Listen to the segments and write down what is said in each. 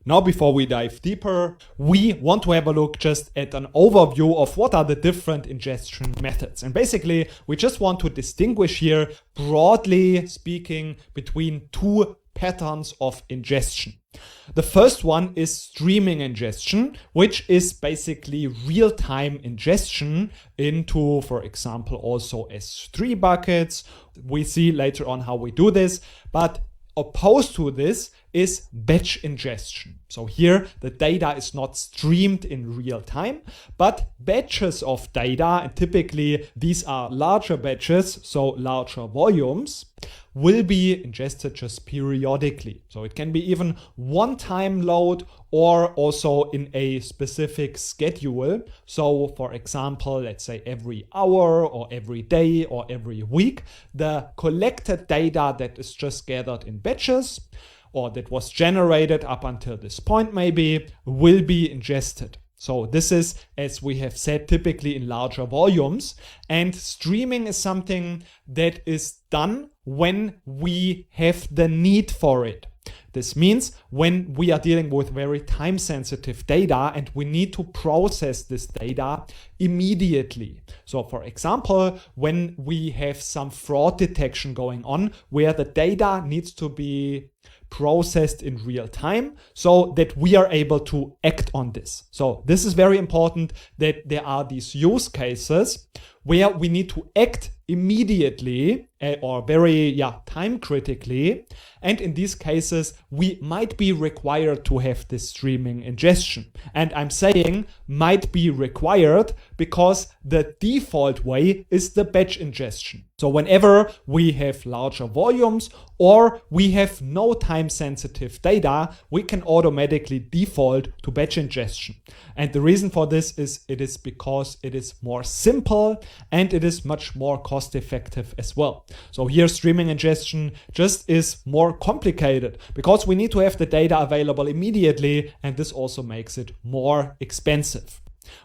Now, before we dive deeper, we want to have a look just at an overview of what are the different ingestion methods. And basically, we just want to distinguish here, broadly speaking, between two patterns of ingestion. The first one is streaming ingestion, which is basically real-time ingestion into, for example, also S3 buckets. We see later on how we do this, but opposed to this is batch ingestion. So here the data is not streamed in real time, but batches of data, and typically these are larger batches, so larger volumes, will be ingested just periodically. So it can be even one-time load or also in a specific schedule. So for example, let's say every hour or every day or every week, the collected data that is just gathered in batches or that was generated up until this point maybe will be ingested. So this is, as we have said, typically in larger volumes, and streaming is something that is done when we have the need for it. This means when we are dealing with very time-sensitive data and we need to process this data immediately. So for example, when we have some fraud detection going on where the data needs to be processed in real time so that we are able to act on this. So this is very important, that there are these use cases where we need to act immediately or very time critically. And in these cases, we might be required to have this streaming ingestion. And I'm saying might be required because the default way is the batch ingestion. So whenever we have larger volumes or we have no time-sensitive data, we can automatically default to batch ingestion. And the reason for this is it is because it is more simple and it is much more cost-effective as well. So here streaming ingestion just is more complicated because we need to have the data available immediately, and this also makes it more expensive.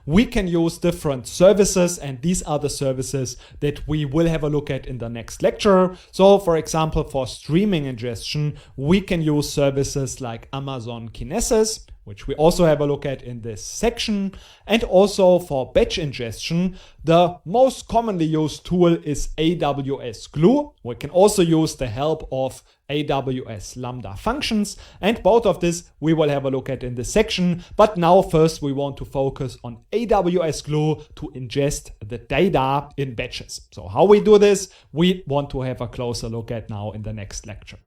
We can use different services, and these are the services that we will have a look at in the next lecture. So for example, for streaming ingestion, we can use services like Amazon Kinesis, which we also have a look at in this section. And also for batch ingestion, the most commonly used tool is AWS Glue. We can also use the help of AWS Lambda functions, and both of this we will have a look at in this section. But now first we want to focus on AWS Glue to ingest the data in batches. So how we do this, we want to have a closer look at now in the next lecture.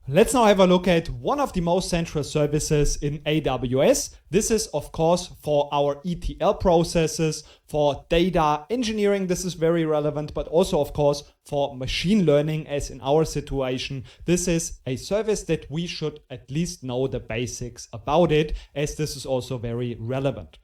Let's now have a look at one of the most central services in AWS. This is, of course, for our ETL processes, for data engineering. This is very relevant, but also, of course, for machine learning, as in our situation. This is a service that we should at least know the basics about it, as this is also very relevant.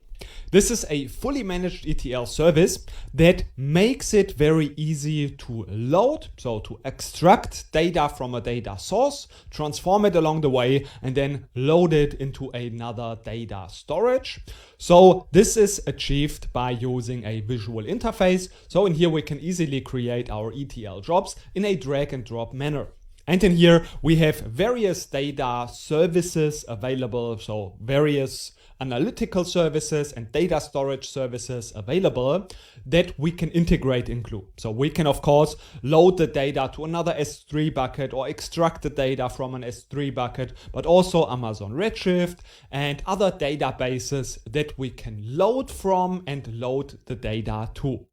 This is a fully managed ETL service that makes it very easy to load, so to extract data from a data source, transform it along the way, and then load it into another data storage. So this is achieved by using a visual interface. So in here we can easily create our ETL jobs in a drag and drop manner. And in here we have various data services available, so various analytical services and data storage services available that we can integrate in Glue. So we can, of course, load the data to another S3 bucket or extract the data from an S3 bucket, but also Amazon Redshift and other databases that we can load from and load the data to.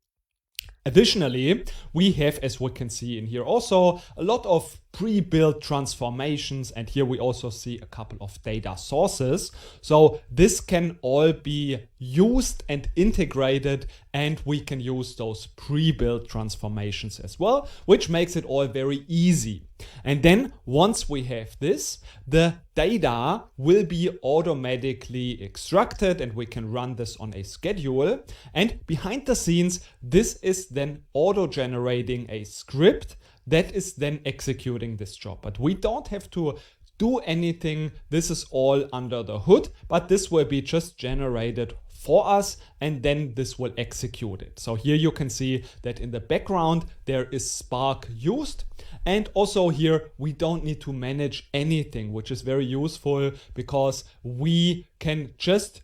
Additionally, we have, as we can see in here also, a lot of pre-built transformations, and here we also see a couple of data sources. So this can all be used and integrated, and we can use those pre-built transformations as well, which makes it all very easy. And then once we have this, the data will be automatically extracted and we can run this on a schedule. And behind the scenes, this is then auto-generating a script that is then executing this job. But we don't have to do anything. This is all under the hood, but this will be just generated for us, and then this will execute it. So here you can see that in the background there is Spark used, And also here, we don't need to manage anything, which is very useful because we can just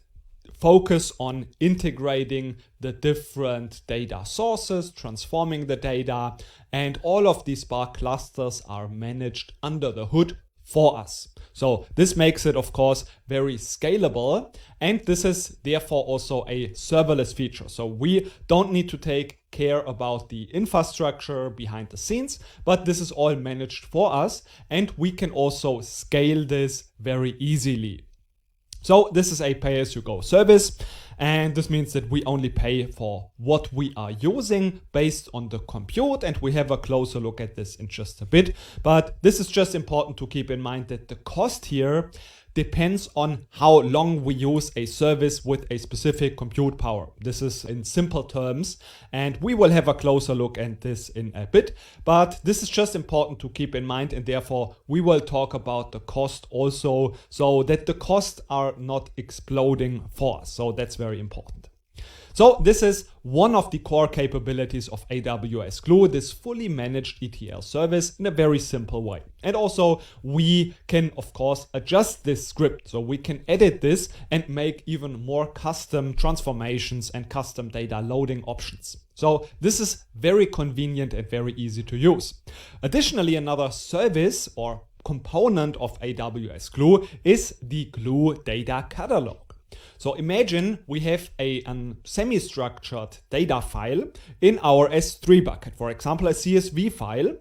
focus on integrating the different data sources, transforming the data, and all of these Spark clusters are managed under the hood for us. So this makes it, of course, very scalable, and this is therefore also a serverless feature. So we don't need to take care about the infrastructure behind the scenes, but this is all managed for us, and we can also scale this very easily. So this is a pay-as-you-go service, and this means that we only pay for what we are using based on the compute, and we have a closer look at this in just a bit. But this is just important to keep in mind that the cost here depends on how long we use a service with a specific compute power. This is in simple terms, and we will have a closer look at this in a bit, but this is just important to keep in mind, and therefore we will talk about the cost also, so that the costs are not exploding for us. So that's very important. So this is one of the core capabilities of AWS Glue, this fully managed ETL service in a very simple way. And also we can, of course, adjust this script. So we can edit this and make even more custom transformations and custom data loading options. So this is very convenient and very easy to use. Additionally, another service or component of AWS Glue is the Glue data catalog. So imagine we have a semi-structured data file in our S3 bucket, for example, a CSV file.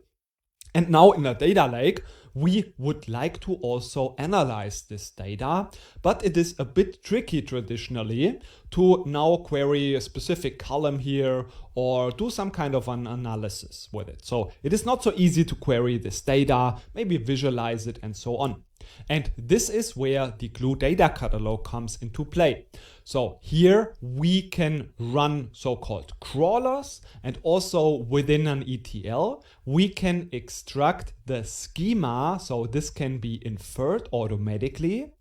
And now in a data lake, we would like to also analyze this data, but it is a bit tricky traditionally to now query a specific column here or do some kind of an analysis with it. So it is not so easy to query this data, maybe visualize it and so on. And this is where the Glue data catalog comes into play. So here we can run so-called crawlers, and also within an ETL, we can extract the schema. So this can be inferred automatically,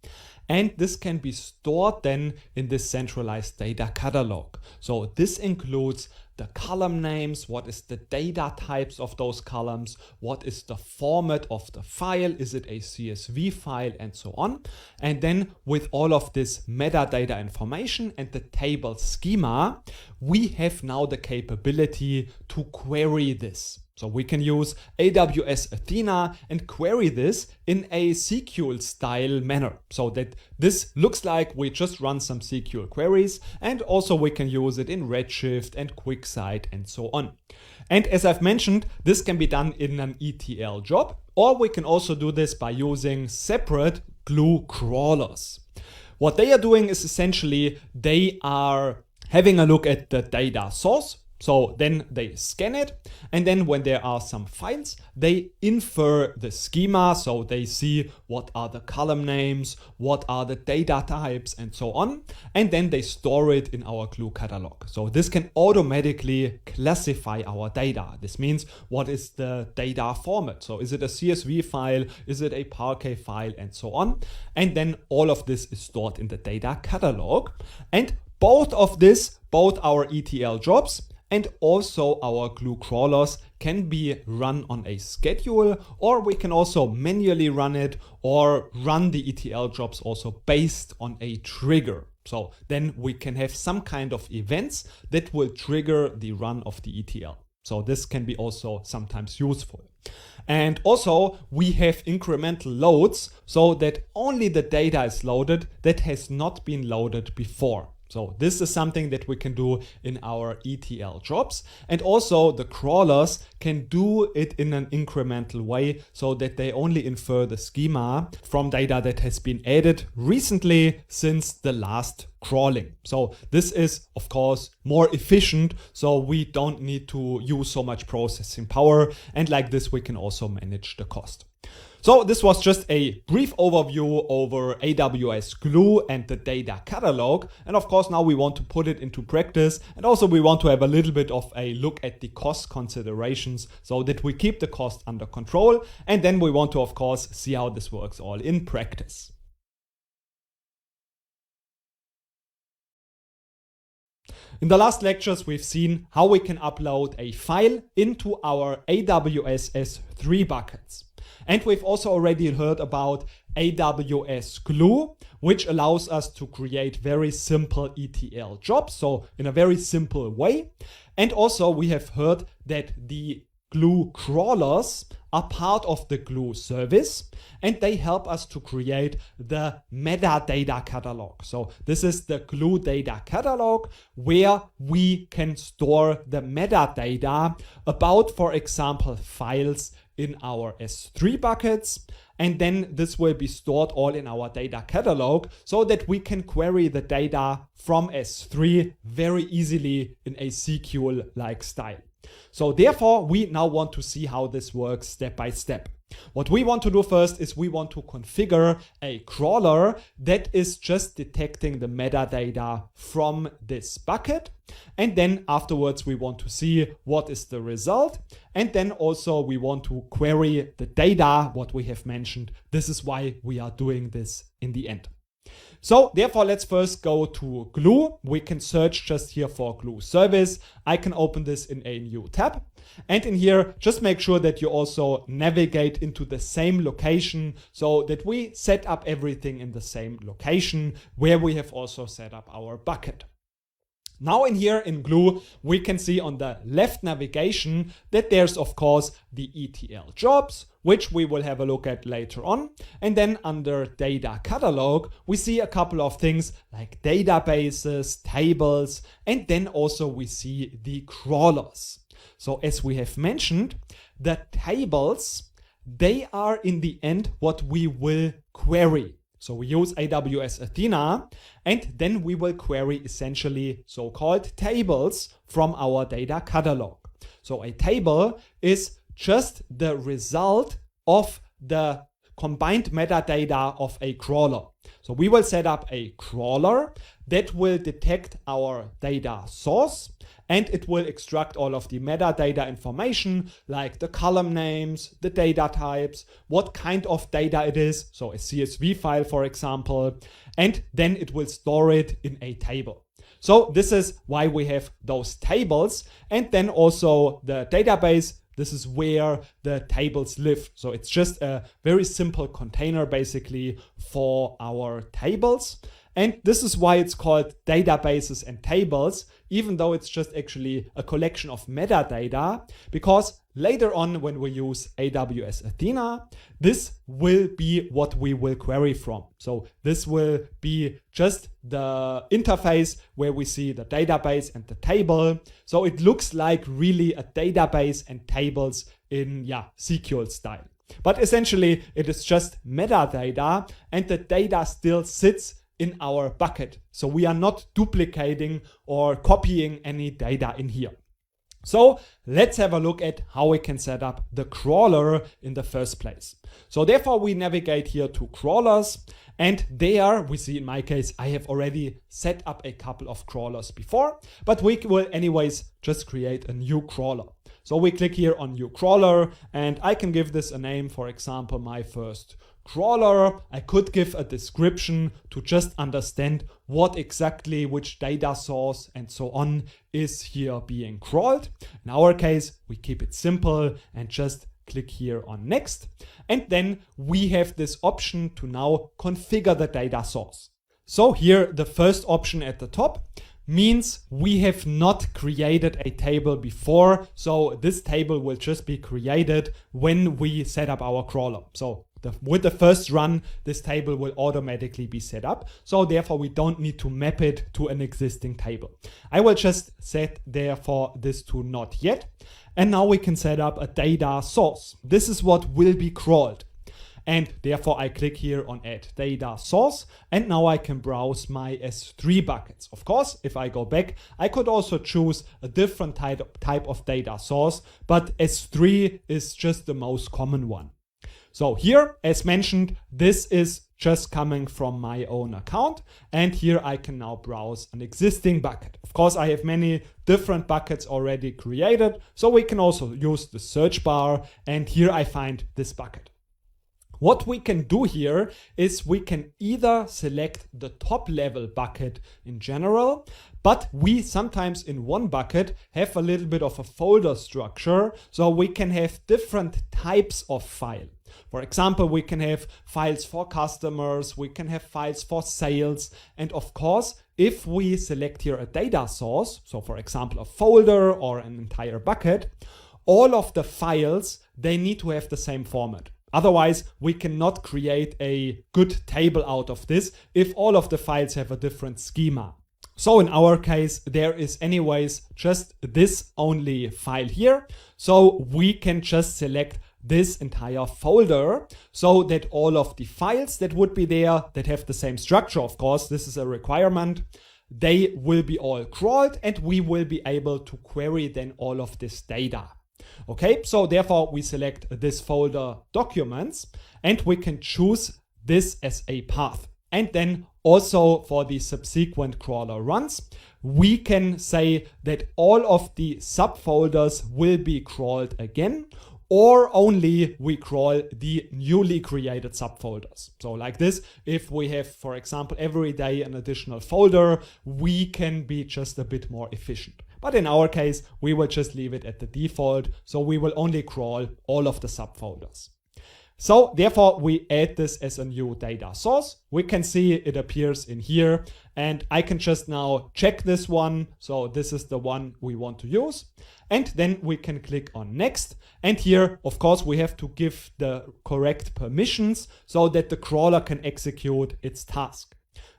and this can be stored then in this centralized data catalog. So this includes the column names, what is the data types of those columns, what is the format of the file, is it a CSV file, and so on. And then with all of this metadata information and the table schema, we have now the capability to query this. So we can use AWS Athena and query this in a SQL style manner, so that this looks like we just run some SQL queries, and also we can use it in Redshift and QuickSight and so on. And as I've mentioned, this can be done in an ETL job, or we can also do this by using separate Glue crawlers. What they are doing is essentially they are having a look at the data source. So then they scan it, and then when there are some files, they infer the schema. So they see what are the column names, what are the data types, and so on. And then they store it in our Glue catalog. So this can automatically classify our data. This means what is the data format? So is it a CSV file? Is it a Parquet file? And so on. And then all of this is stored in the data catalog. And both our ETL jobs and also our Glue crawlers can be run on a schedule, or we can also manually run it or run the ETL jobs also based on a trigger. So then we can have some kind of events that will trigger the run of the ETL. So this can be also sometimes useful. And also we have incremental loads so that only the data is loaded that has not been loaded before. So this is something that we can do in our ETL jobs, and also the crawlers can do it in an incremental way so that they only infer the schema from data that has been added recently since the last crawling. So this is of course more efficient, so we don't need to use so much processing power, and like this we can also manage the cost. So this was just a brief overview over AWS Glue and the data catalog. And of course, now we want to put it into practice. And also we want to have a little bit of a look at the cost considerations so that we keep the cost under control. And then we want to, of course, see how this works all in practice. In the last lectures, we've seen how we can upload a file into our AWS S3 buckets. And we've also already heard about AWS Glue, which allows us to create very simple ETL jobs, so in a very simple way. And also we have heard that the Glue crawlers are part of the Glue service, and they help us to create the metadata catalog. So this is the Glue data catalog where we can store the metadata about, for example, files in our S3 buckets. And then this will be stored all in our data catalog so that we can query the data from S3 very easily in a SQL-like style. So therefore, we now want to see how this works step by step. What we want to do first is we want to configure a crawler that is just detecting the metadata from this bucket. And then afterwards, we want to see what is the result. And then also we want to query the data, what we have mentioned. This is why we are doing this in the end. So therefore, let's first go to Glue. We can search just here for Glue service. I can open this in a new tab. And in here, just make sure that you also navigate into the same location so that we set up everything in the same location where we have also set up our bucket. Now in here in Glue, we can see on the left navigation that there's of course the ETL jobs, which we will have a look at later on. And then under data catalog, we see a couple of things like databases, tables, and then also we see the crawlers. So as we have mentioned, the tables, they are in the end what we will query. So we use AWS Athena, and then we will query essentially so-called tables from our data catalog. So a table is just the result of the combined metadata of a crawler. So we will set up a crawler that will detect our data source, and it will extract all of the metadata information like the column names, the data types, what kind of data it is, so a CSV file for example, and then it will store it in a table. So this is why we have those tables, and then also the database. This is where the tables live. So it's just a very simple container basically for our tables. And this is why it's called databases and tables, even though it's just actually a collection of metadata, because later on when we use AWS Athena, this will be what we will query from. So this will be just the interface where we see the database and the table. So it looks like really a database and tables in SQL style. But essentially it is just metadata, and the data still sits in our bucket. So we are not duplicating or copying any data in here. So let's have a look at how we can set up the crawler in the first place. So therefore we navigate here to crawlers, and there we see, in my case, I have already set up a couple of crawlers before, but we will anyways just create a new crawler. So we click here on new crawler, and I can give this a name, for example, my first crawler. I could give a description to just understand what exactly, which data source and so on is here being crawled. In our case, we keep it simple and just click here on next. And then we have this option to now configure the data source. So here, the first option at the top means we have not created a table before. So this table will just be created when we set up our crawler. So with the first run, this table will automatically be set up. So therefore we don't need to map it to an existing table. I will just set therefore this to not yet. And now we can set up a data source. This is what will be crawled. And therefore I click here on add data source, and now I can browse my S3 buckets. Of course, if I go back, I could also choose a different type of data source, but S3 is just the most common one. So here, as mentioned, this is just coming from my own account, and here I can now browse an existing bucket. Of course, I have many different buckets already created, so we can also use the search bar, and here I find this bucket. What we can do here is we can either select the top level bucket in general, but we sometimes in one bucket have a little bit of a folder structure, so we can have different types of file. For example, we can have files for customers, we can have files for sales, and of course, if we select here a data source, so for example a folder or an entire bucket, all of the files, they need to have the same format. Otherwise, we cannot create a good table out of this if all of the files have a different schema. So in our case, there is anyways just this only file here. So we can just select this entire folder so that all of the files that would be there that have the same structure, of course, this is a requirement, they will be all crawled and we will be able to query then all of this data. Okay, so therefore we select this folder documents and we can choose this as a path. And then also for the subsequent crawler runs, we can say that all of the subfolders will be crawled again, or only we crawl the newly created subfolders. So like this, if we have, for example, every day an additional folder, we can be just a bit more efficient. But in our case, we will just leave it at the default. So we will only crawl all of the subfolders. So therefore we add this as a new data source. We can see it appears in here and I can just now check this one. So this is the one we want to use. And then we can click on next. And here, of course, we have to give the correct permissions so that the crawler can execute its task.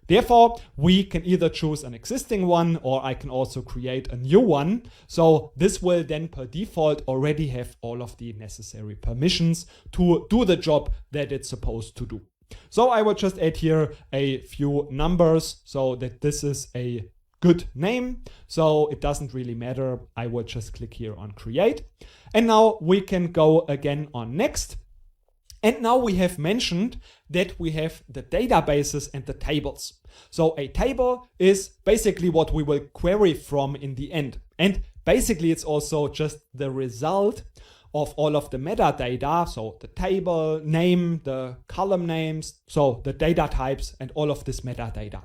Therefore, we can either choose an existing one or I can also create a new one. So this will then per default already have all of the necessary permissions to do the job that it's supposed to do. So I will just add here a few numbers so that this is a good name. So it doesn't really matter. I will just click here on create. And now we can go again on next. And now we have mentioned that we have the databases and the tables. So a table is basically what we will query from in the end. And basically it's also just the result of all of the metadata. So the table name, the column names, so the data types and all of this metadata.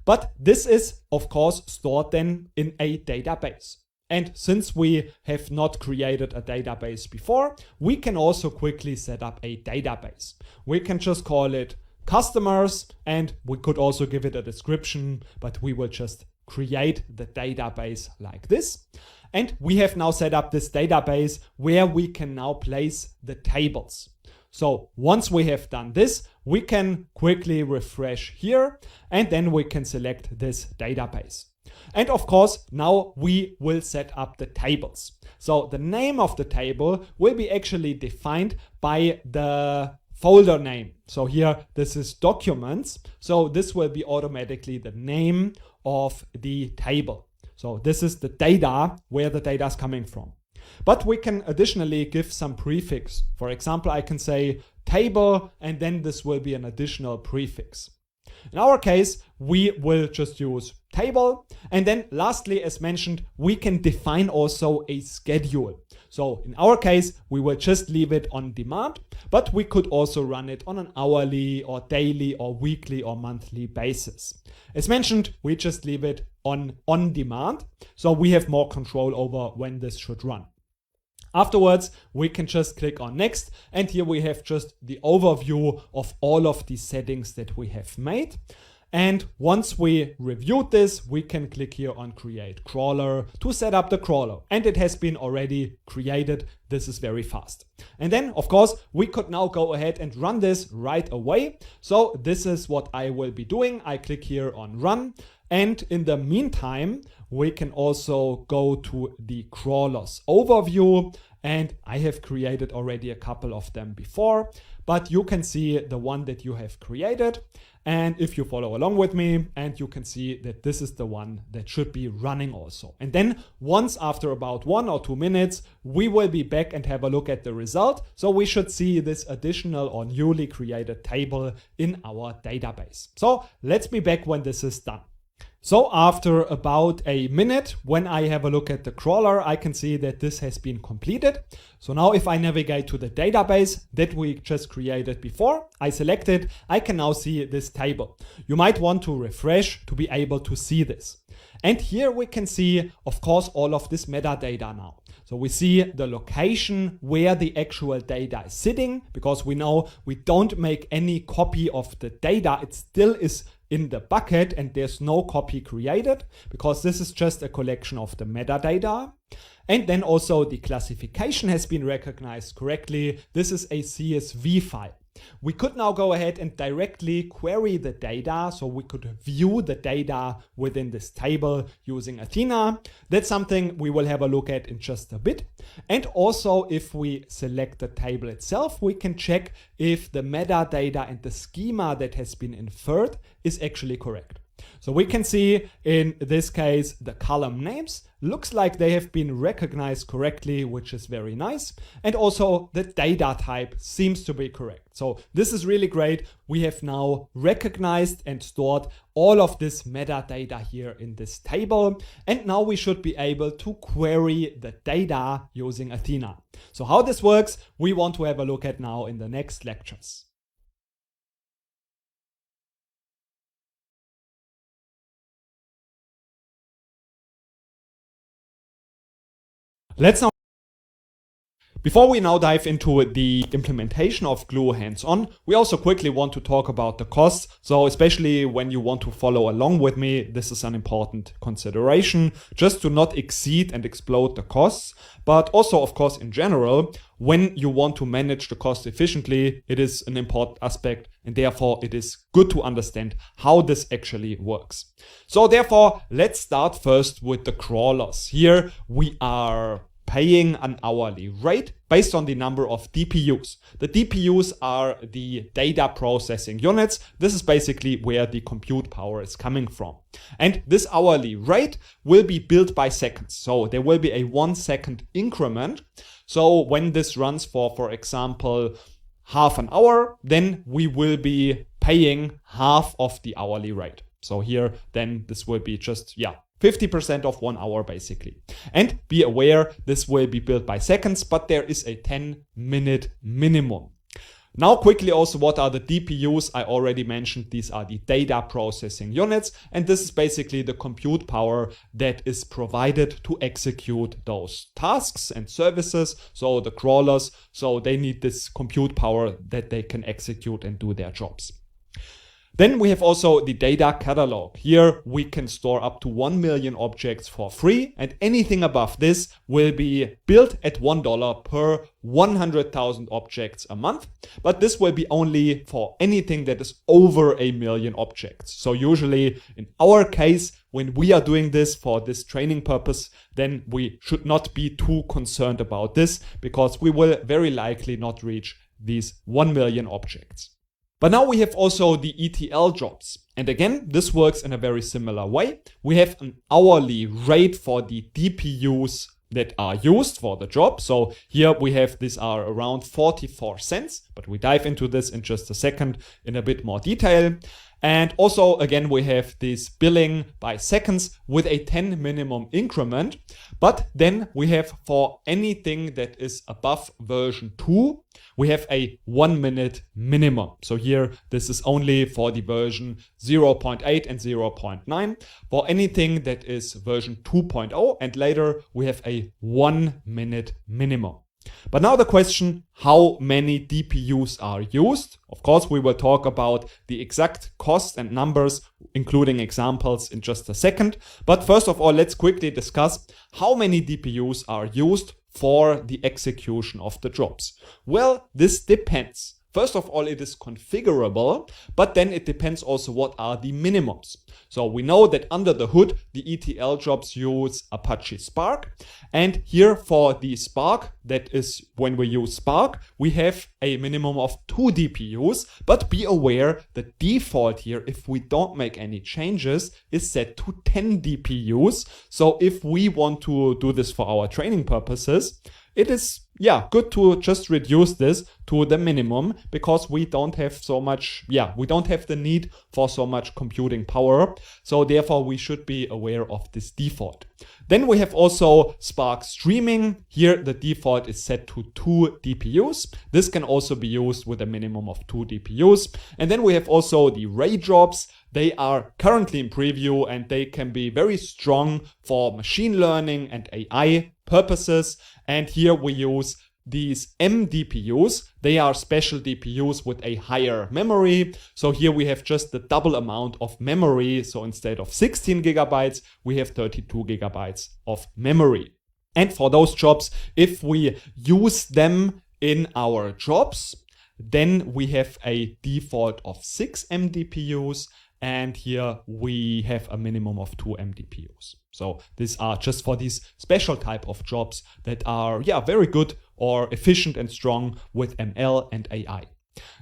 But this is of course stored then in a database. And since we have not created a database before, we can also quickly set up a database. We can just call it customers and we could also give it a description, but we will just create the database like this. And we have now set up this database where we can now place the tables. So once we have done this, we can quickly refresh here and then we can select this database. And of course, now we will set up the tables. So the name of the table will be actually defined by the folder name. So here, this is documents. So this will be automatically the name of the table. So this is the data, where the data is coming from. But we can additionally give some prefix. For example, I can say table, and then this will be an additional prefix. In our case, we will just use table. And then lastly, as mentioned, we can define also a schedule. So in our case, we will just leave it on demand, but we could also run it on an hourly or daily or weekly or monthly basis. As mentioned, we just leave it on demand. So we have more control over when this should run. Afterwards, we can just click on next. And here we have just the overview of all of the settings that we have made. And once we reviewed this, we can click here on create crawler to set up the crawler. And it has been already created. This is very fast. And then of course, we could now go ahead and run this right away. So this is what I will be doing. I click here on run. And in the meantime, we can also go to the crawlers overview. And I have created already a couple of them before, but you can see the one that you have created. And if you follow along with me, and you can see that this is the one that should be running also. And then once after about 1 or 2 minutes, we will be back and have a look at the result. So we should see this additional or newly created table in our database. So let's be back when this is done. So after about a minute, when I have a look at the crawler, I can see that this has been completed. So now if I navigate to the database that we just created before, I select it, I can now see this table. You might want to refresh to be able to see this. And here we can see, of course, all of this metadata now. So we see the location where the actual data is sitting, because we know we don't make any copy of the data. It still is in the bucket and there's no copy created because this is just a collection of the metadata. And then also the classification has been recognized correctly. This is a CSV file. We could now go ahead and directly query the data, so we could view the data within this table using Athena. That's something we will have a look at in just a bit. And also if we select the table itself, we can check if the metadata and the schema that has been inferred is actually correct. So we can see in this case the column names looks like they have been recognized correctly, which is very nice. And also the data type seems to be correct. So this is really great. We have now recognized and stored all of this metadata here in this table. And now we should be able to query the data using Athena. So how this works, we want to have a look at now in the next lectures. Before we now dive into the implementation of Glue hands-on, we also quickly want to talk about the costs. So especially when you want to follow along with me, this is an important consideration, just to not exceed and explode the costs. But also, of course, in general, when you want to manage the cost efficiently, it is an important aspect, and therefore it is good to understand how this actually works. So therefore, let's start first with the crawlers. Here we are paying an hourly rate based on the number of DPUs. The DPUs are the data processing units. This is basically where the compute power is coming from. And this hourly rate will be billed by seconds. So there will be a 1 second increment. So when this runs for example, half an hour, then we will be paying half of the hourly rate. So here, then this will be just, 50% of 1 hour basically. And be aware, this will be billed by seconds, but there is a 10-minute minimum. Now quickly also, what are the DPUs? I already mentioned these are the data processing units, and this is basically the compute power that is provided to execute those tasks and services. So the crawlers, so they need this compute power that they can execute and do their jobs. Then we have also the data catalog. Here we can store up to 1 million objects for free, and anything above this will be billed at $1 per 100,000 objects a month. But this will be only for anything that is over 1 million objects. So usually in our case, when we are doing this for this training purpose, then we should not be too concerned about this because we will very likely not reach these 1 million objects. But now we have also the ETL jobs. And again, this works in a very similar way. We have an hourly rate for the DPUs that are used for the job. So here we have, these are around 44 cents, but we dive into this in just a second in a bit more detail. And also, again, we have this billing by seconds with a 10 minimum increment. But then we have for anything that is above version 2, we have a 1 minute minimum. So here, this is only for the version 0.8 and 0.9. For anything that is version 2.0 and later, we have a 1 minute minimum. But now the question, how many DPUs are used? Of course, we will talk about the exact cost and numbers, including examples in just a second. But first of all, let's quickly discuss how many DPUs are used for the execution of the jobs. Well, this depends. First of all, it is configurable, but then it depends also what are the minimums. So we know that under the hood, the ETL jobs use Apache Spark. And here for the Spark, that is when we use Spark, we have a minimum of 2 DPUs. But be aware, the default here, if we don't make any changes, is set to 10 DPUs. So if we want to do this for our training purposes, it is good to just reduce this to the minimum because we don't have so much, we don't have the need for so much computing power. So therefore we should be aware of this default. Then we have also Spark Streaming. Here the default is set to 2 DPUs. This can also be used with a minimum of 2 DPUs. And then we have also the Ray jobs. They are currently in preview and they can be very strong for machine learning and AI purposes. And here we use these MDPUs. They are special DPUs with a higher memory. So here we have just the double amount of memory. So instead of 16 gigabytes, we have 32 gigabytes of memory. And for those jobs, if we use them in our jobs, then we have a default of 6 MDPUs. And here we have a minimum of 2 MDPUs. So these are just for these special type of jobs that are very good or efficient and strong with ML and AI.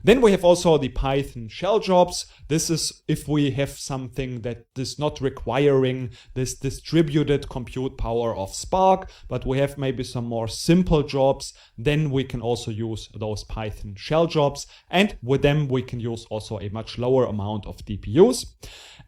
Then we have also the Python shell jobs. This is if we have something that is not requiring this distributed compute power of Spark, but we have maybe some more simple jobs, then we can also use those Python shell jobs. And with them, we can use also a much lower amount of DPUs.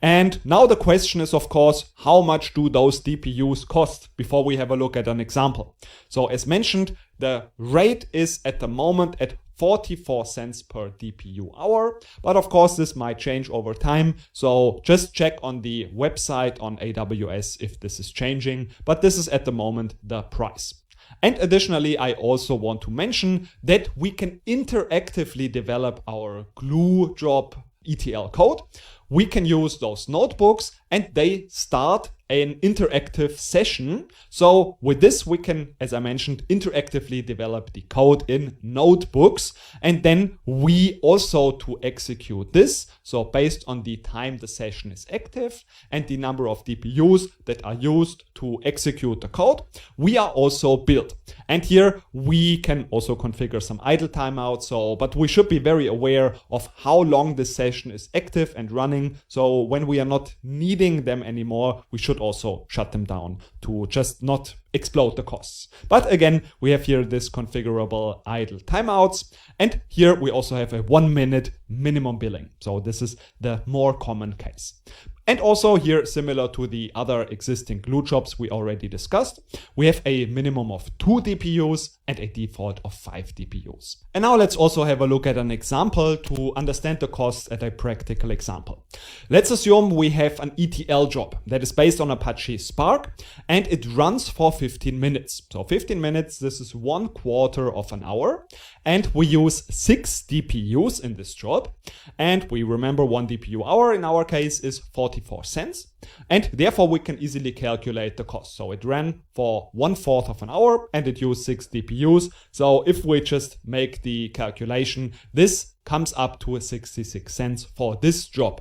And now the question is, of course, how much do those DPUs cost before we have a look at an example? So as mentioned, the rate is at the moment at 44 cents per DPU hour. But of course, this might change over time. So just check on the website on AWS if this is changing. But this is at the moment the price. And additionally, I also want to mention that we can interactively develop our glue job ETL code. We can use those notebooks and they start an interactive session. So with this, we can, as I mentioned, interactively develop the code in notebooks. And then we also to execute this. So based on the time the session is active and the number of DPUs that are used to execute the code, we are also built. And here we can also configure some idle timeouts. But we should be very aware of how long this session is active and running. So when we are not needing them anymore, we should also shut them down to just not explode the costs. But again, we have here this configurable idle timeouts. And here we also have a 1 minute minimum billing. So this is the more common case. And also here, similar to the other existing glue jobs we already discussed, we have a minimum of 2 DPUs and a default of 5 DPUs. And now let's also have a look at an example to understand the costs at a practical example. Let's assume we have an ETL job that is based on Apache Spark and it runs for 15 minutes. So 15 minutes, this is 1/4 of an hour. And we use 6 DPUs in this job. And we remember 1 DPU hour in our case is 44 cents. And therefore we can easily calculate the cost. So it ran for 1/4 of an hour and it used 6 DPUs. So if we just make the calculation, this comes up to 66 cents for this job.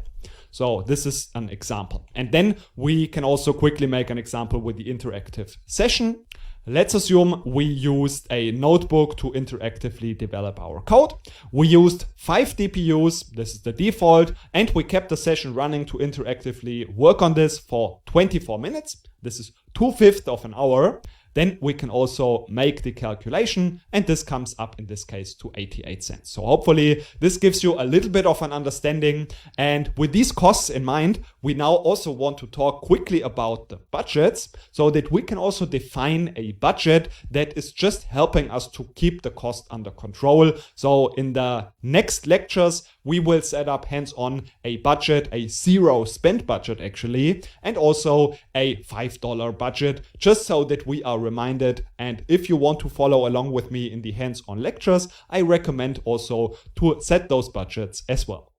So this is an example. And then we can also quickly make an example with the interactive session. Let's assume we used a notebook to interactively develop our code. We used 5 DPUs, this is the default, and we kept the session running to interactively work on this for 24 minutes. This is 2/5 of an hour. Then we can also make the calculation and this comes up in this case to 88 cents. So hopefully this gives you a little bit of an understanding. And with these costs in mind, we now also want to talk quickly about the budgets so that we can also define a budget that is just helping us to keep the cost under control. So in the next lectures, we will set up hands-on a budget, a 0 spend budget actually, and also a $5 budget, just so that we are reminded. And if you want to follow along with me in the hands-on lectures, I recommend also to set those budgets as well.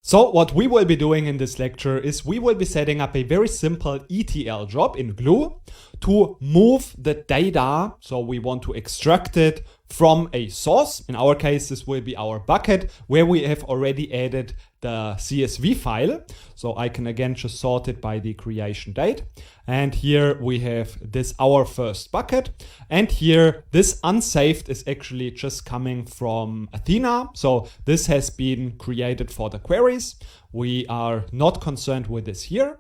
So what we will be doing in this lecture is we will be setting up a very simple ETL job in Glue to move the data. So we want to extract it from a source. In our case, this will be our bucket where we have already added the CSV file. So I can again just sort it by the creation date. And here we have this our first bucket. And here this unsaved is actually just coming from Athena. So this has been created for the queries. We are not concerned with this here.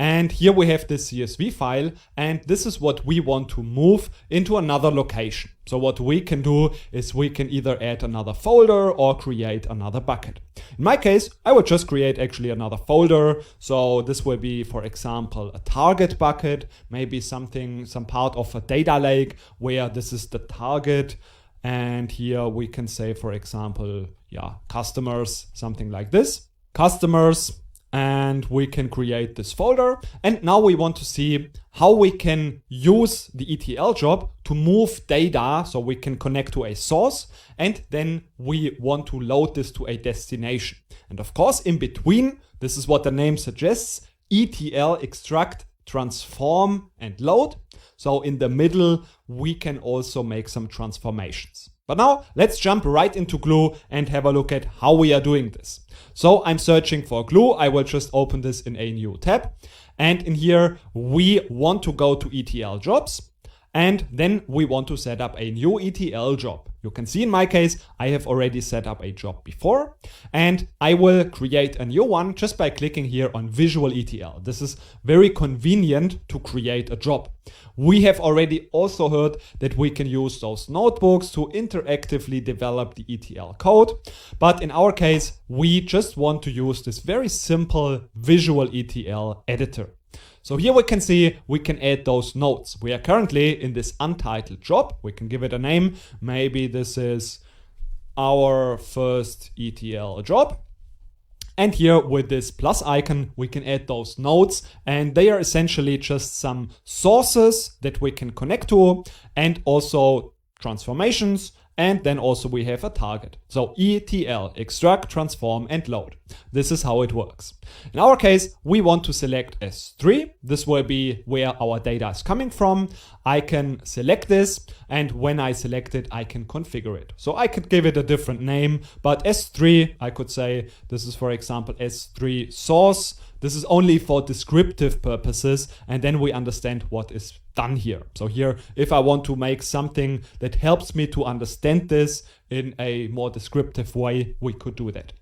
And here we have this CSV file, and this is what we want to move into another location. So what we can do is we can either add another folder or create another bucket. In my case, I would just create actually another folder. So this will be, for example, a target bucket, maybe some part of a data lake where this is the target. And here we can say, for example, customers, something like this, customers, and we can create this folder. And now we want to see how we can use the ETL job to move data, so we can connect to a source, and then we want to load this to a destination. And of course, in between, this is what the name suggests, ETL, extract, transform, and load. So in the middle, we can also make some transformations. But now let's jump right into Glue and have a look at how we are doing this. So I'm searching for Glue. I will just open this in a new tab. And in here, we want to go to ETL jobs. And then we want to set up a new ETL job. You can see in my case, I have already set up a job before, and I will create a new one just by clicking here on Visual ETL. This is very convenient to create a job. We have already also heard that we can use those notebooks to interactively develop the ETL code. But in our case, we just want to use this very simple Visual ETL editor. So here we can see we can add those nodes. We are currently in this untitled job. We can give it a name. Maybe this is our first ETL job. And here with this plus icon, we can add those nodes, and they are essentially just some sources that we can connect to, and also transformations. And then also we have a target. So ETL, extract, transform, and load. This is how it works. In our case, we want to select S3. This will be where our data is coming from. I can select this, and when I select it, I can configure it. So I could give it a different name, but S3, I could say this is, for example, S3 source. This is only for descriptive purposes, and then we understand what is done here. So here, if I want to make something that helps me to understand this in a more descriptive way, we could do that.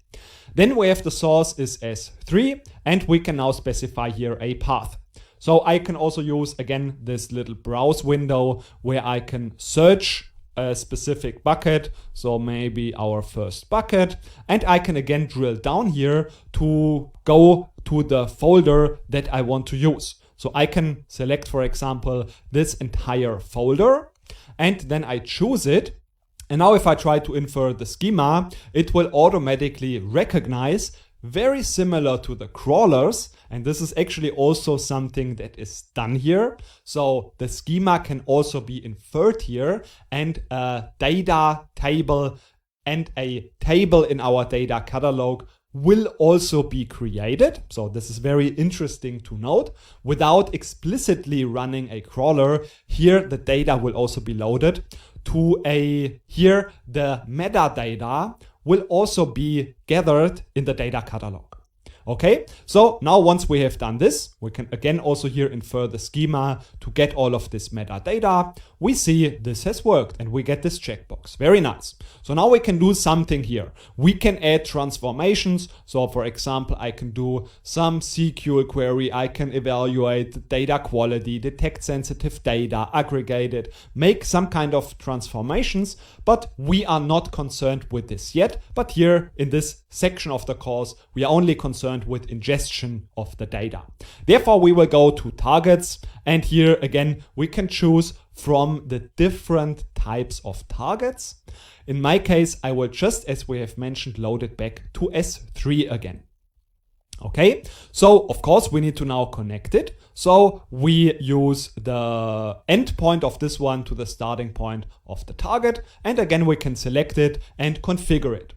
Then we have the source is S3, and we can now specify here a path. So I can also use, again, this little browse window where I can search a specific bucket, so maybe our first bucket, and I can again drill down here to go to the folder that I want to use. So I can select, for example, this entire folder, and then I choose it. And now if I try to infer the schema, it will automatically recognize, very similar to the crawlers, and this is actually also something that is done here. So the schema can also be inferred here, and a data table and a table in our data catalog will also be created. So this is very interesting to note. Without explicitly running a crawler, here the data will also be loaded to here the metadata will also be gathered in the data catalog. Okay, so now once we have done this, we can again also here infer the schema to get all of this metadata. We see this has worked and we get this checkbox. Very nice. So now we can do something here. We can add transformations. So for example, I can do some SQL query. I can evaluate the data quality, detect sensitive data, aggregate it, make some kind of transformations, but we are not concerned with this yet. But here in this section of the course, we are only concerned with ingestion of the data. Therefore, we will go to targets, and here again we can choose from the different types of targets. In my case, I will just, as we have mentioned, load it back to S3 again. Okay, so of course we need to now connect it. So we use the endpoint of this one to the starting point of the target, and again we can select it and configure it.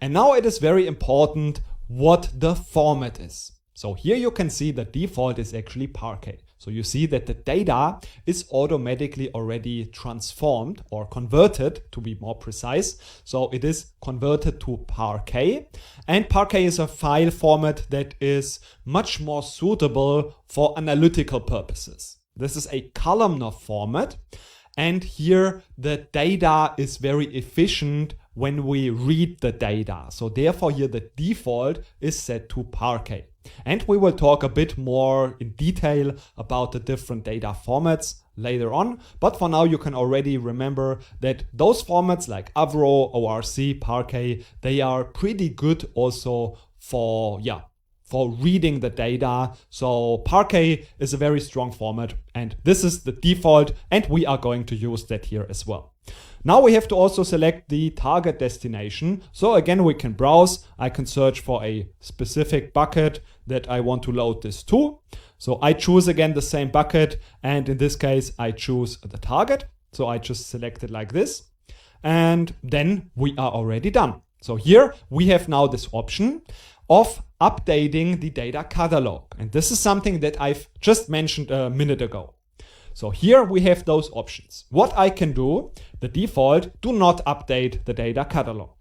And now it is very important what the format is. So here you can see the default is actually Parquet. So you see that the data is automatically already transformed or converted, to be more precise. So it is converted to Parquet, and Parquet is a file format that is much more suitable for analytical purposes. This is a columnar format, and here the data is very efficient when we read the data. So therefore here the default is set to Parquet. And we will talk a bit more in detail about the different data formats later on. But for now, you can already remember that those formats like Avro, ORC, Parquet, they are pretty good also for reading the data. So Parquet is a very strong format, and this is the default, and we are going to use that here as well. Now we have to also select the target destination. So again, we can browse. I can search for a specific bucket that I want to load this to. So I choose again the same bucket, and in this case, I choose the target. So I just select it like this, and then we are already done. So here we have now this option of updating the data catalog. And this is something that I've just mentioned a minute ago. So here we have those options. What I can do, the default, do not update the data catalog.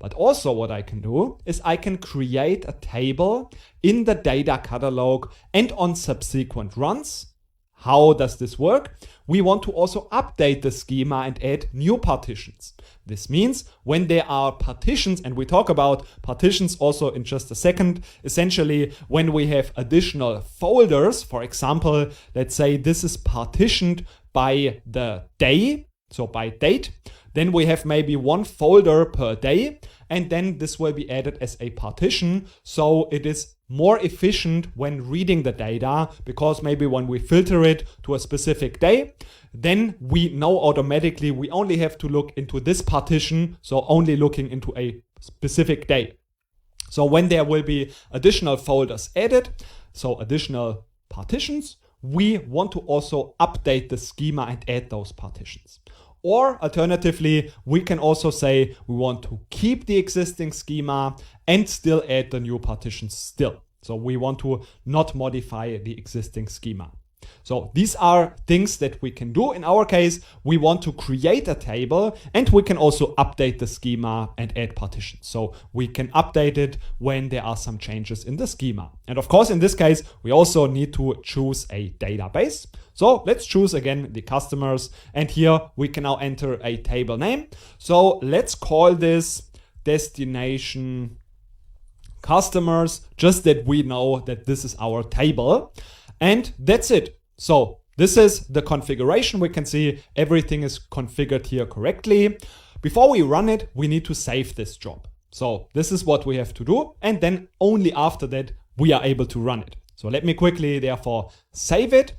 But also what I can do is I can create a table in the data catalog and on subsequent runs. How does this work? We want to also update the schema and add new partitions. This means when there are partitions, and we talk about partitions also in just a second, essentially when we have additional folders, for example, let's say this is partitioned by the day, so by date, then we have maybe one folder per day, and then this will be added as a partition. So it is more efficient when reading the data, because maybe when we filter it to a specific day, then we know automatically we only have to look into this partition, so only looking into a specific day. So when there will be additional folders added, so additional partitions, we want to also update the schema and add those partitions. Or alternatively, we can also say we want to keep the existing schema and still add the new partitions still. So we want to not modify the existing schema. So these are things that we can do. In our case, we want to create a table, and we can also update the schema and add partitions. So we can update it when there are some changes in the schema. And of course, in this case, we also need to choose a database. So let's choose again the customers, and here we can now enter a table name. So let's call this destination customers, just that we know that this is our table. And that's it. So this is the configuration. We can see everything is configured here correctly. Before we run it, we need to save this job. So this is what we have to do. And then only after that, we are able to run it. So let me quickly, therefore, save it.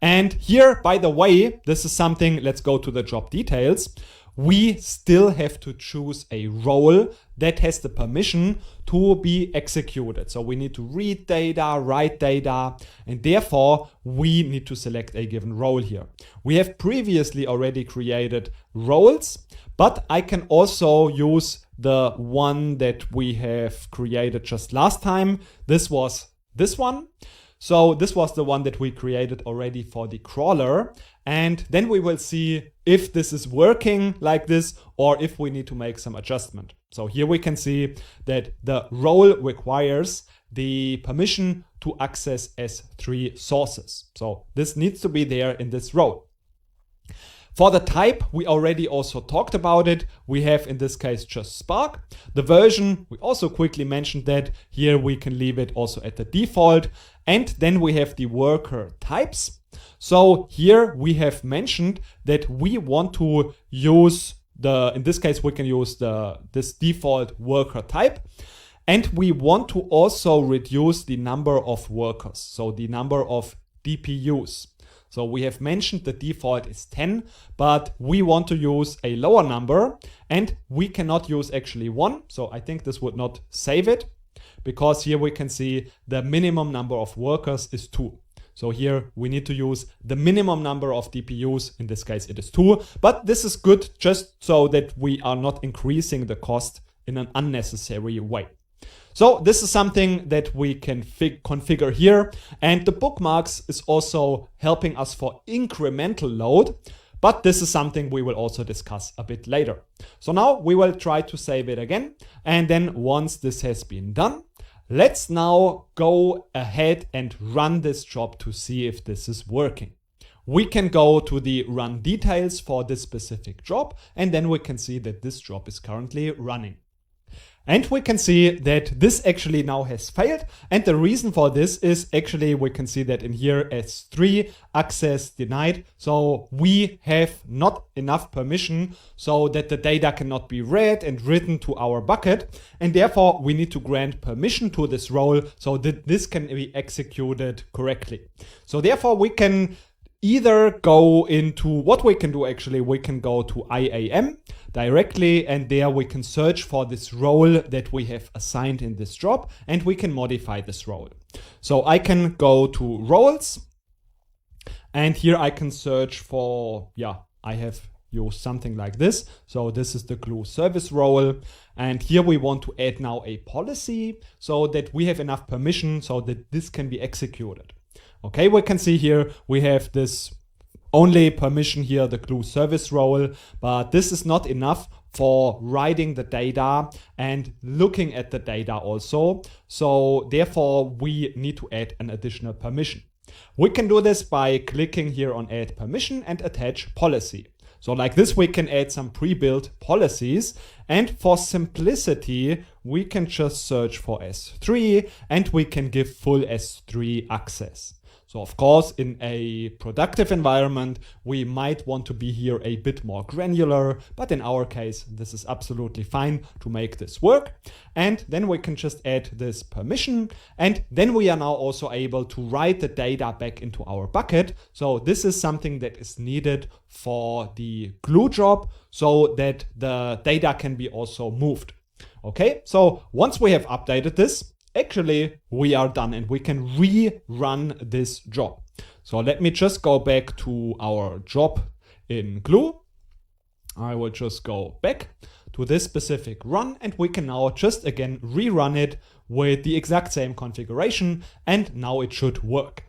And here, by the way, this is something, let's go to the job details. We still have to choose a role that has the permission to be executed. So we need to read data, write data, and therefore we need to select a given role here. We have previously already created roles, but I can also use the one that we have created just last time. This was this one. So this was the one that we created already for the crawler. And then we will see if this is working like this or if we need to make some adjustment. So here we can see that the role requires the permission to access S3 sources. So this needs to be there in this role. For the type, we already also talked about it. We have in this case just Spark. The version, we also quickly mentioned that. Here we can leave it also at the default. And then we have the worker types. So here we have mentioned that we want to use in this case we can use this default worker type. And we want to also reduce the number of workers, so the number of DPUs. So we have mentioned the default is 10, but we want to use a lower number, and we cannot use actually 1. So I think this would not save it, because here we can see the minimum number of workers is 2. So here we need to use the minimum number of DPUs. In this case, it is 2, but this is good just so that we are not increasing the cost in an unnecessary way. So this is something that we can configure here. And the bookmarks is also helping us for incremental load, but this is something we will also discuss a bit later. So now we will try to save it again. And then once this has been done, let's now go ahead and run this job to see if this is working. We can go to the run details for this specific job, and then we can see that this job is currently running. And we can see that this actually now has failed. And the reason for this is actually, we can see that in here S3 access denied. So we have not enough permission so that the data cannot be read and written to our bucket. And therefore we need to grant permission to this role so that this can be executed correctly. So therefore we can either go into what we can do. Actually, we can go to IAM directly, and there we can search for this role that we have assigned in this job, and we can modify this role. So I can go to roles, and here I can search for, I have used something like this. So this is the Glue service role. And here we want to add now a policy so that we have enough permission so that this can be executed. Okay, we can see here we have this only permission here, the Glue service role, but this is not enough for writing the data and looking at the data also. So therefore we need to add an additional permission. We can do this by clicking here on add permission and attach policy. So like this, we can add some pre-built policies, and for simplicity, we can just search for S3 and we can give full S3 access. So of course, in a productive environment, we might want to be here a bit more granular, but in our case, this is absolutely fine to make this work. And then we can just add this permission, and then we are now also able to write the data back into our bucket. So this is something that is needed for the Glue job so that the data can be also moved. Okay, so once we have updated this, actually, we are done and we can rerun this job. So let me just go back to our job in Glue. I will just go back to this specific run, and we can now just again rerun it with the exact same configuration, and now it should work.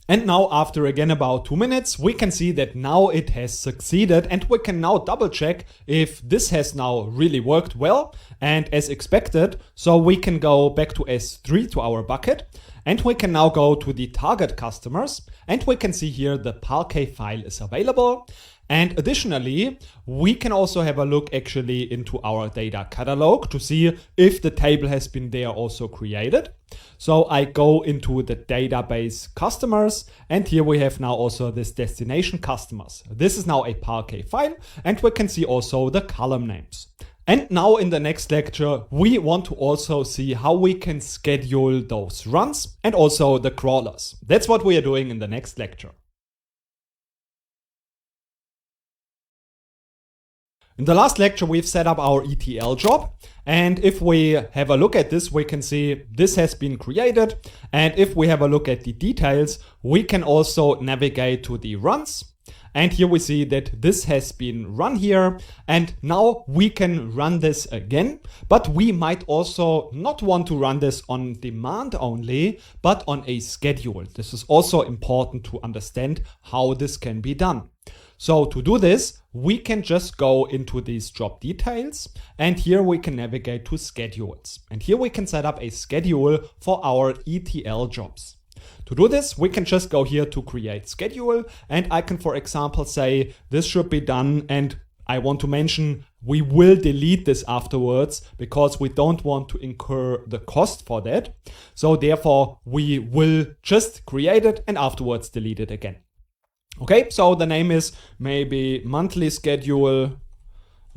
And now after again about 2 minutes, we can see that now it has succeeded, and we can now double check if this has now really worked well and as expected. So we can go back to S3 to our bucket, and we can now go to the target customers, and we can see here the Parquet file is available. And additionally, we can also have a look actually into our data catalog to see if the table has been there also created. So I go into the database customers, and here we have now also this destination customers. This is now a Parquet file, and we can see also the column names. And now in the next lecture, we want to also see how we can schedule those runs and also the crawlers. That's what we are doing in the next lecture. In the last lecture, we've set up our ETL job. And if we have a look at this, we can see this has been created. And if we have a look at the details, we can also navigate to the runs. And here we see that this has been run here. And now we can run this again. But we might also not want to run this on demand only, but on a schedule. This is also important to understand how this can be done. So to do this, we can just go into these job details, and here we can navigate to schedules. And here we can set up a schedule for our ETL jobs. To do this, we can just go here to create schedule, and I can, for example, say this should be done, and I want to mention we will delete this afterwards because we don't want to incur the cost for that. So therefore, we will just create it and afterwards delete it again. Okay, so the name is maybe monthly schedule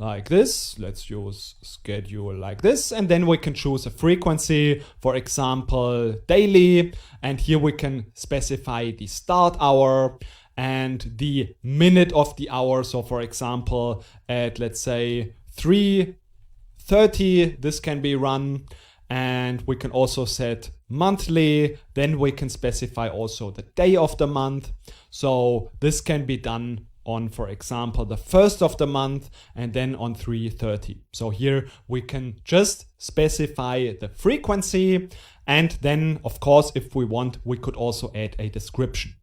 like this. Let's use schedule like this. And then we can choose a frequency, for example, daily. And here we can specify the start hour and the minute of the hour. So for example, at let's say 3:30, this can be run. And we can also set monthly. Then we can specify also the day of the month. So this can be done on, for example, the 1st of the month and then on 3:30. So here we can just specify the frequency. And then, of course, if we want, we could also add a description.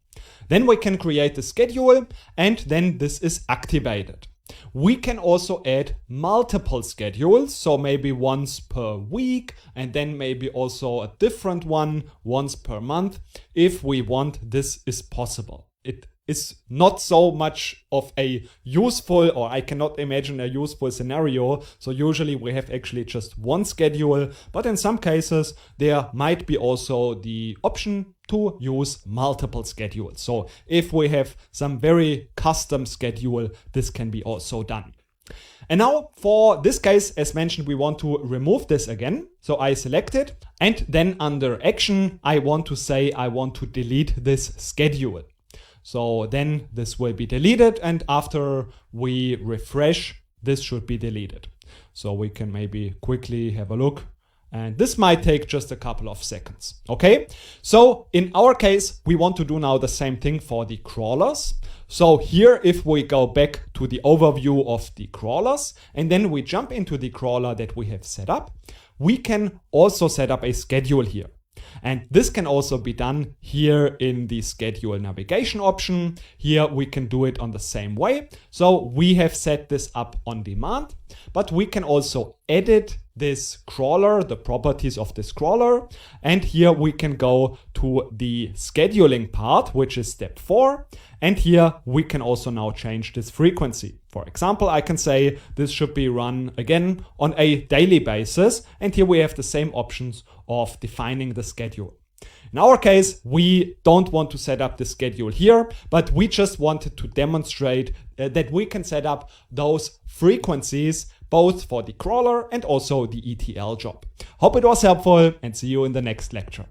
Then we can create the schedule, and then this is activated. We can also add multiple schedules, so maybe once per week, and then maybe also a different one once per month. If we want, this is possible. It is not so much of a useful, or I cannot imagine a useful scenario. So usually we have actually just one schedule, but in some cases there might be also the option to use multiple schedules. So if we have some very custom schedule, this can be also done. And now for this case, as mentioned, we want to remove this again. So I select it, and then under action, I want to say I want to delete this schedule. So then this will be deleted, and after we refresh, this should be deleted. So we can maybe quickly have a look. And this might take just a couple of seconds. Okay, so in our case, we want to do now the same thing for the crawlers. So here, if we go back to the overview of the crawlers, and then we jump into the crawler that we have set up, we can also set up a schedule here. And this can also be done here in the schedule navigation option. Here we can do it on the same way. So we have set this up on demand, but we can also edit this crawler, the properties of this crawler. And here we can go to the scheduling part, which is step 4. And here we can also now change this frequency. For example, I can say this should be run again on a daily basis. And here we have the same options of defining the schedule. In our case, we don't want to set up the schedule here, but we just wanted to demonstrate that we can set up those frequencies both for the crawler and also the ETL job. Hope it was helpful, and see you in the next lecture.